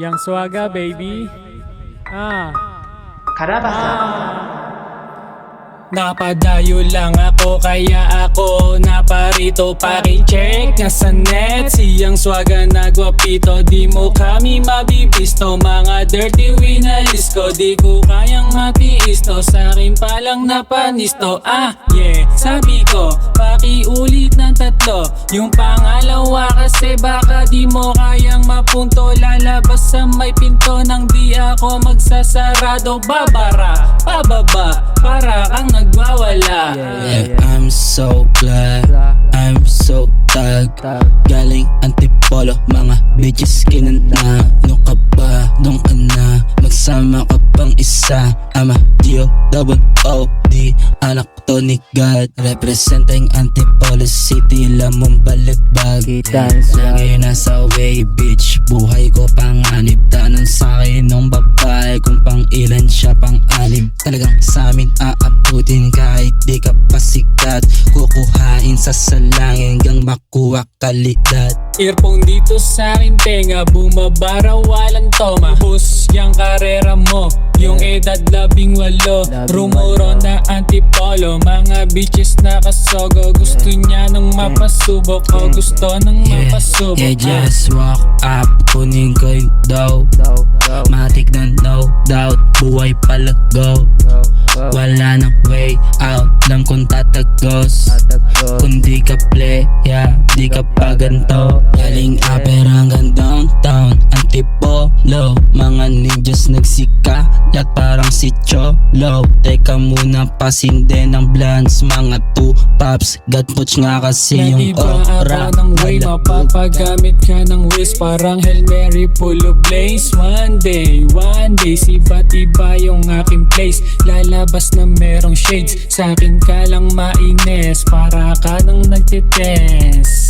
Yang Swaga, baby. Karabasa. Napadayo lang ako kaya ako naparito. Paki-check na sa net siyang Swaga na gwapito. Di mo kami mabibisto, mga dirty winalis ko. Di ko kayang matiis to, sa'kin palang napanisto. Yeah, sabi ko pakiulit ng tatlo. Yung pangalawa kasi baka di mo kayang mapunto. Lalabas sa may pinto nang di ako magsasarado. Babara, pababa, para kang nagwawala. Yeah, I'm so glad, I'm so tag. Galing Antipolo, mga bitches kinanta. Ano ka ba, nung ana, magsama ka pang isa. Ama, Dio, double O-D, anak to ni God. Representing Antipolo City, lamong baligbag. Lagi nasa way, bitch, buhay ko panganib. Tanong sa'kin nung babae kung pang ilan siya, pang anim. Talagang sa'min aabutin kahit di ka pasikat. Kukuhain sa salangin hanggang makuha kalidad. Earphone dito sa akin tenga, bumabara walang toma. Hus yung karera mo, yung edad 18. Rumoro na Antipolo, mga bitches na kasogo. Gusto niya nang mapasubok o gusto nang mapasubok. Yeah, just walk up, kunin ko yung dough. Matik na no doubt, buhay pala go. Wala nang way out, lang kung tatagos. Kung di ka play, yeah, di ka pa ganto. Galing upper hanggang downtown Antipolo, mga ninjas nagsika, lahat parang si Cholo. Teka muna, pasinde ng blunts, mga 2 pops. Godpoach nga kasi yung Nadiba aura. ako ng way, mapapagamit ka ng whiz. Parang Hail Mary, full of blaze. One day, siba't iba yung aking place. Lalabas na merong shades, sa'kin ka lang mainis, para ka nang nagtites.